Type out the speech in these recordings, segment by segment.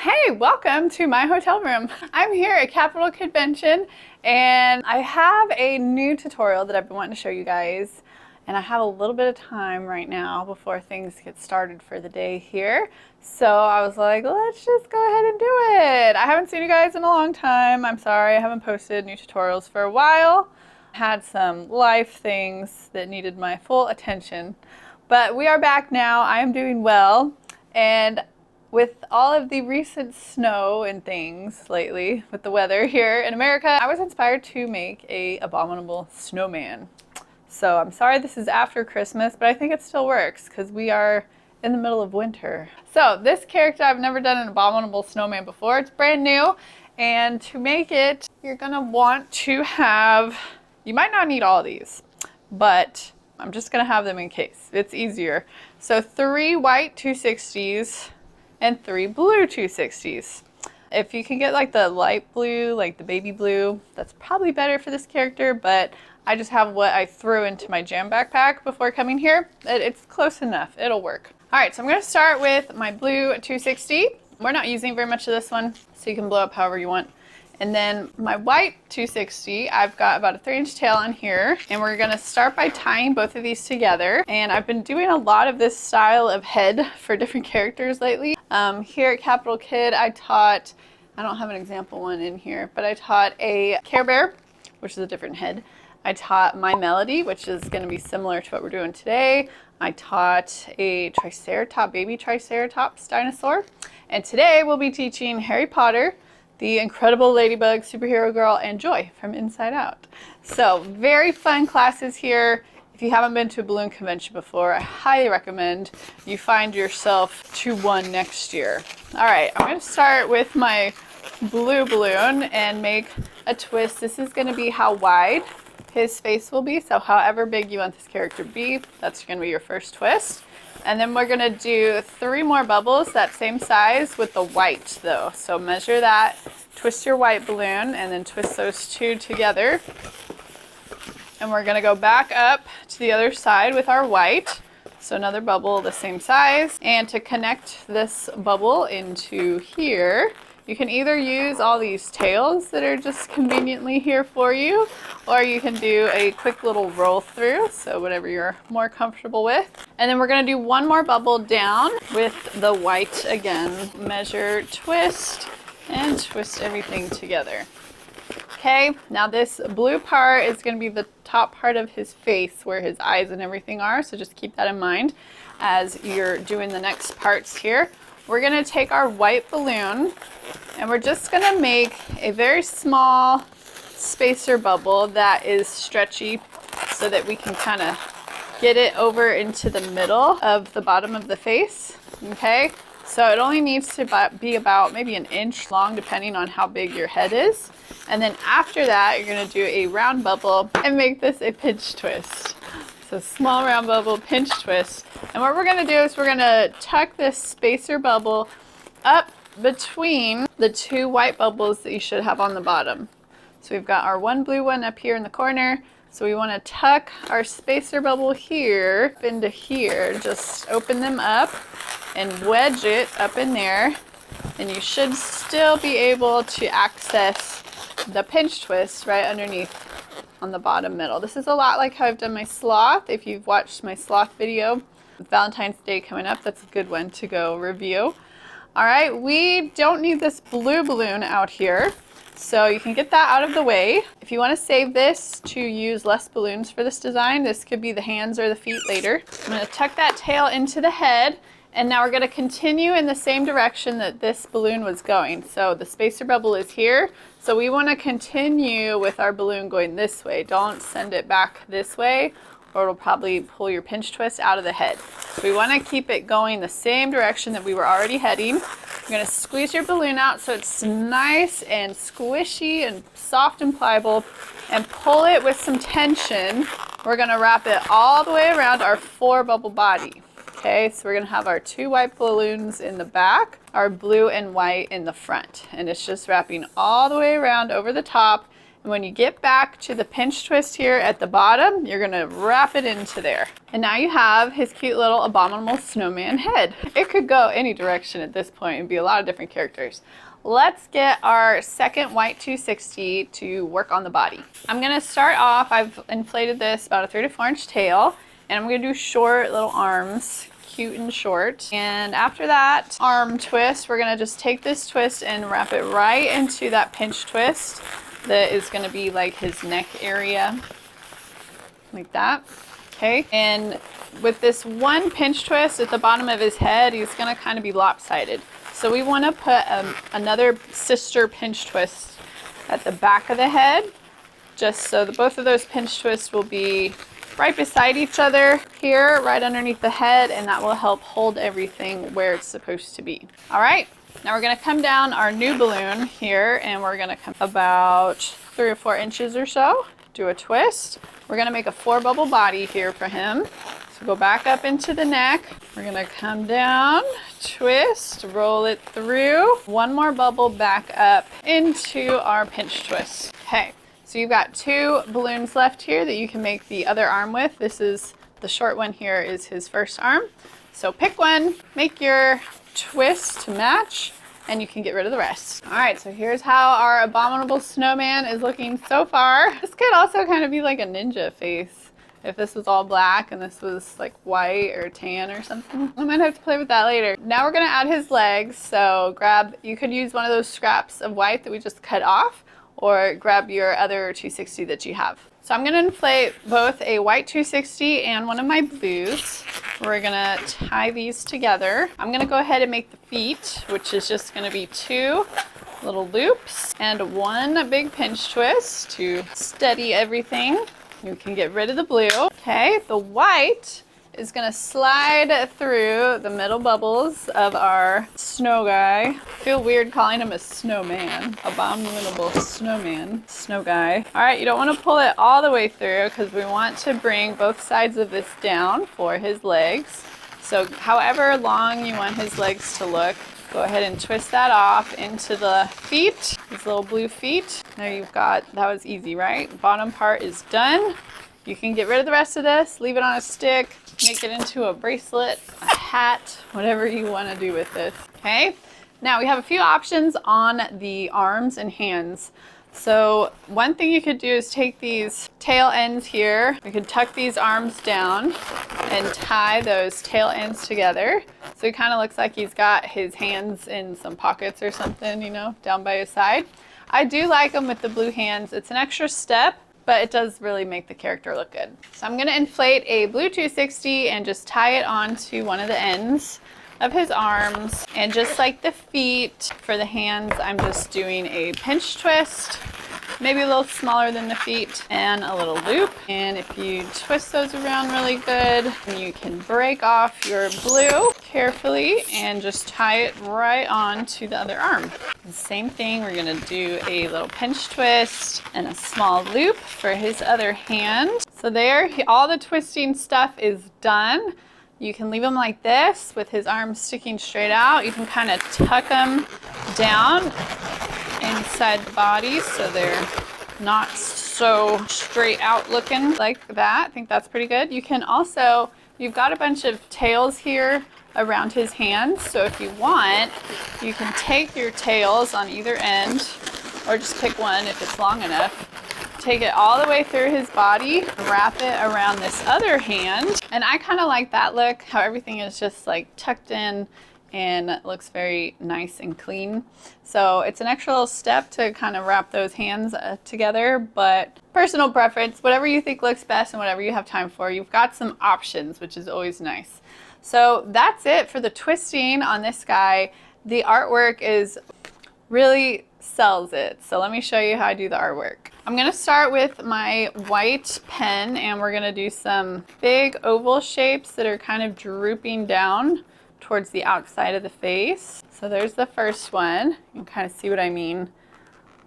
Hey, welcome to my hotel room. I'm here at Capitol Convention and I have a new tutorial that I've been wanting to show you guys. And I have a little bit of time right now before things get started for the day here. So I was like, let's just go ahead and do it. I haven't seen you guys in a long time. I'm sorry, I haven't posted new tutorials for a while. Had some life things that needed my full attention. But we are back now. I am doing well. And with all of the recent snow and things lately with the weather here in America, I was inspired to make a abominable snowman. So I'm sorry this is after Christmas, but I think it still works because we are in the middle of winter. So this character, I've never done an abominable snowman before. It's brand new. And to make it, you're gonna want to have, you might not need all these, but I'm just gonna have them in case. It's easier. So 3 white 260s, and 3 blue 260s. If you can get like the light blue, like the baby blue, that's probably better for this character, but I just have what I threw into my jam backpack before coming here. It's close enough, it'll work. All right, so I'm gonna start with my blue 260. We're not using very much of this one, so you can blow up however you want. And then my white 260, I've got about a 3-inch tail on here. And we're gonna start by tying both of these together. And I've been doing a lot of this style of head for different characters lately. Here at Capital Kid, I don't have an example one in here, but I taught a Care Bear, which is a different head. I taught My Melody, which is gonna be similar to what we're doing today. I taught a Triceratops, baby Triceratops dinosaur. And today we'll be teaching Harry Potter, the Incredible Ladybug, Superhero Girl, and Joy from Inside Out. So very fun classes here. If you haven't been to a balloon convention before, I highly recommend you find yourself to one next year. All right, I'm gonna start with my blue balloon and make a twist. This is gonna be how wide his face will be. So however big you want this character to be, that's gonna be your first twist. And then we're gonna do 3 more bubbles that same size with the white though. So measure that, twist your white balloon, and then twist those 2 together. And we're gonna go back up to the other side with our white. So another bubble the same size. And to connect this bubble into here, you can either use all these tails that are just conveniently here for you, or you can do a quick little roll through, so whatever you're more comfortable with. And then we're gonna do 1 more bubble down with the white again. Measure, twist, and twist everything together. Okay, now this blue part is gonna be the top part of his face where his eyes and everything are, so just keep that in mind as you're doing the next parts here. We're gonna take our white balloon and we're just gonna make a very small spacer bubble that is stretchy so that we can kind of get it over into the middle of the bottom of the face, okay? So it only needs to be about maybe 1 inch long depending on how big your head is. And then after that, you're gonna do a round bubble and make this a pinch twist. So small round bubble, pinch twist. And what we're gonna do is we're gonna tuck this spacer bubble up between the 2 white bubbles that you should have on the bottom. So we've got our 1 blue one up here in the corner. So we wanna tuck our spacer bubble here into here. Just open them up and wedge it up in there. And you should still be able to access the pinch twist right underneath on the bottom middle. This is a lot like how I've done my sloth. If you've watched my sloth video, Valentine's Day coming up, that's a good one to go review. All right, we don't need this blue balloon out here, so you can get that out of the way. If you want to save this to use less balloons for this design, this could be the hands or the feet later. I'm going to tuck that tail into the head, and now we're going to continue in the same direction that this balloon was going. So the spacer bubble is here, so we want to continue with our balloon going this way. Don't send it back this way, or it'll probably pull your pinch twist out of the head. So we want to keep it going the same direction that we were already heading. You're going to squeeze your balloon out so it's nice and squishy and soft and pliable, and pull it with some tension. We're going to wrap it all the way around our 4 bubble body. Okay, so we're gonna have our 2 white balloons in the back, our blue and white in the front. And it's just wrapping all the way around over the top And when you get back to the pinch twist here at the bottom, you're gonna wrap it into there. And now you have his cute little Abominable Snowman head. It could go any direction at this point and be a lot of different characters. Let's get our second white 260 to work on the body. I'm gonna start off, I've inflated this about a 3 to 4 inch tail, and I'm gonna do short little arms, cute and short. And after that arm twist, we're gonna just take this twist and wrap it right into that pinch twist that is gonna be like his neck area, like that. Okay, and with this one pinch twist at the bottom of his head, he's gonna kind of be lopsided. So we want to put another sister pinch twist at the back of the head, just so that both of those pinch twists will be right beside each other here, right underneath the head, and that will help hold everything where it's supposed to be. All right, now we're going to come down our new balloon here, and we're going to come about 3 or 4 inches or so, do a twist. We're going to make a 4 bubble body here for him. So go back up into the neck. We're gonna come down, twist, roll it through. 1 more bubble back up into our pinch twist. Okay, so you've got 2 balloons left here that you can make the other arm with. This is the short one here is his first arm. So pick one, make your twist to match, and you can get rid of the rest. All right, so here's how our Abominable Snowman is looking so far. This could also kind of be like a ninja face. If this was all black and this was like white or tan or something. I might have to play with that later. Now we're gonna add his legs. So you could use one of those scraps of white that we just cut off, or grab your other 260 that you have. So I'm gonna inflate both a white 260 and one of my blues. We're gonna tie these together. I'm gonna go ahead and make the feet, which is just gonna be 2 little loops and 1 big pinch twist to steady everything. You can get rid of the blue. Okay, the white is gonna slide through the middle bubbles of our snow guy. I feel weird calling him a snowman. Abominable Snowman, snow guy. All right, you don't wanna pull it all the way through because we want to bring both sides of this down for his legs. So however long you want his legs to look, go ahead and twist that off into the feet, these little blue feet. There you've got, that was easy, right? Bottom part is done. You can get rid of the rest of this, leave it on a stick, make it into a bracelet, a hat, whatever you want to do with this. Okay, now we have a few options on the arms and hands. So one thing you could do is take these tail ends here. You could tuck these arms down and tie those tail ends together. So it kind of looks like he's got his hands in some pockets or something, you know, down by his side. I do like them with the blue hands. It's an extra step, but it does really make the character look good. So I'm gonna inflate a blue 260 and just tie it onto one of the ends of his arms. And just like the feet, for the hands, I'm just doing a pinch twist, maybe a little smaller than the feet, and a little loop. And if you twist those around really good, you can break off your blue carefully and just tie it right onto the other arm. The same thing, we're gonna do a little pinch twist and a small loop for his other hand. So there, all the twisting stuff is done. You can leave him like this with his arms sticking straight out. You can kind of tuck them down inside the body so they're not so straight out looking like that. I think that's pretty good. You can also, you've got a bunch of tails here around his hands. So if you want, you can take your tails on either end, or just pick one if it's long enough. Take it all the way through his body, wrap it around this other hand. And I kind of like that look, how everything is just like tucked in and it looks very nice and clean. So it's an extra little step to kind of wrap those hands together, but personal preference, whatever you think looks best and whatever you have time for. You've got some options, which is always nice. So that's it for the twisting on this guy. The artwork is really sells it. So let me show you how I do the artwork. I'm gonna start with my white pen and we're gonna do some big oval shapes that are kind of drooping down towards the outside of the face. So there's the first one. You can kind of see what I mean.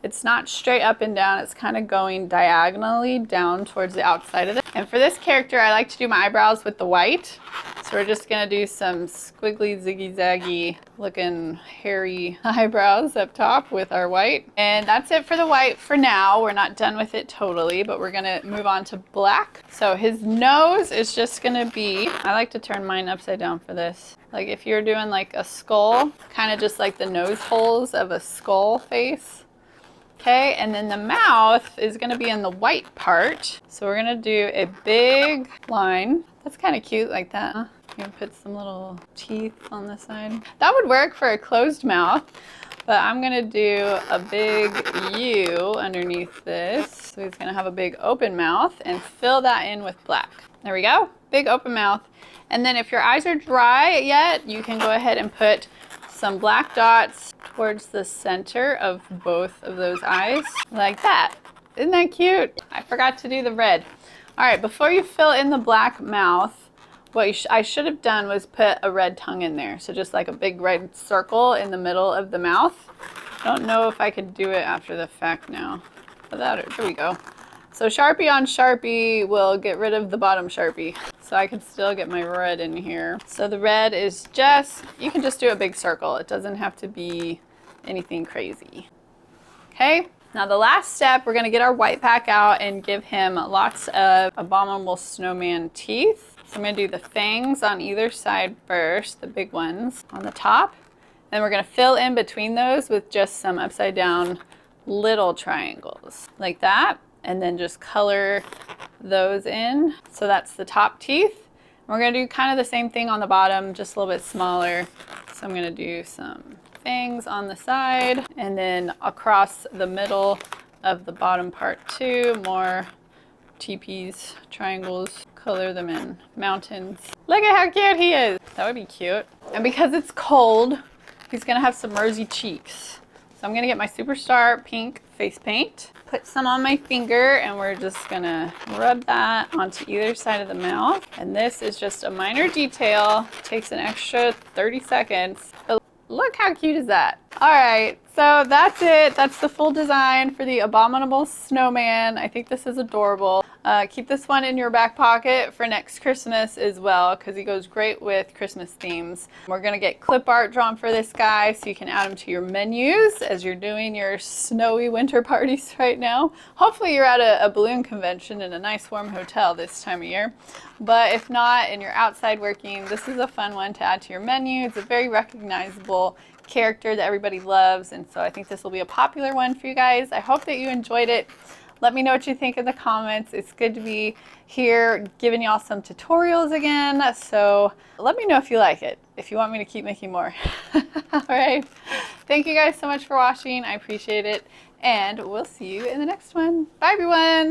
It's not straight up and down, it's kind of going diagonally down towards the outside of it. And for this character, I like to do my eyebrows with the white. So So we're just gonna do some squiggly, ziggy-zaggy looking hairy eyebrows up top with our white. And that's it for the white for now. We're not done with it totally, but we're gonna move on to black. So his nose is just gonna be, I like to turn mine upside down for this. Like if you're doing like a skull, kind of just like the nose holes of a skull face. Okay, and then the mouth is gonna be in the white part. So we're gonna do a big line. That's kind of cute like that. Huh? You can put some little teeth on the side. That would work for a closed mouth, but I'm gonna do a big U underneath this. So he's gonna have a big open mouth and fill that in with black. There we go, big open mouth. And then if your eyes are dry yet, you can go ahead and put some black dots towards the center of both of those eyes, like that. Isn't that cute? I forgot to do the red. All right, before you fill in the black mouth, what I should have done was put a red tongue in there. So just like a big red circle in the middle of the mouth. I don't know if I could do it after the fact now. But there we go. So Sharpie on Sharpie will get rid of the bottom Sharpie. So I can still get my red in here. So the red is just, you can just do a big circle. It doesn't have to be anything crazy. Okay, now the last step, we're gonna get our white pack out and give him lots of Abominable Snowman teeth. So I'm gonna do the fangs on either side first, the big ones on the top. Then we're gonna fill in between those with just some upside down little triangles, like that. And then just color those in. So that's the top teeth. We're gonna do kind of the same thing on the bottom, just a little bit smaller. So I'm gonna do some fangs on the side and then across the middle of the bottom part too, more teepees, triangles, color them in. Mountains. Look at how cute he is. That would be cute. And because it's cold, he's gonna have some rosy cheeks. So I'm gonna get my Superstar pink face paint, put some on my finger, and we're just gonna rub that onto either side of the mouth. And this is just a minor detail. It takes an extra 30 seconds. But look how cute is that? All right, so that's it. That's the full design for the Abominable Snowman. I think this is adorable. Keep this one in your back pocket for next Christmas as well, because he goes great with Christmas themes. We're gonna get clip art drawn for this guy so you can add him to your menus as you're doing your snowy winter parties right now. Hopefully you're at a balloon convention in a nice warm hotel this time of year. But if not, and you're outside working, this is a fun one to add to your menu. It's a very recognizable character that everybody loves, and so I think this will be a popular one for you guys. I hope that you enjoyed it. Let me know what you think in the comments. It's good to be here giving y'all some tutorials again, so let me know if you like it, if you want me to keep making more. All right, thank you guys so much for watching. I appreciate it, and we'll see you in the next one. Bye everyone.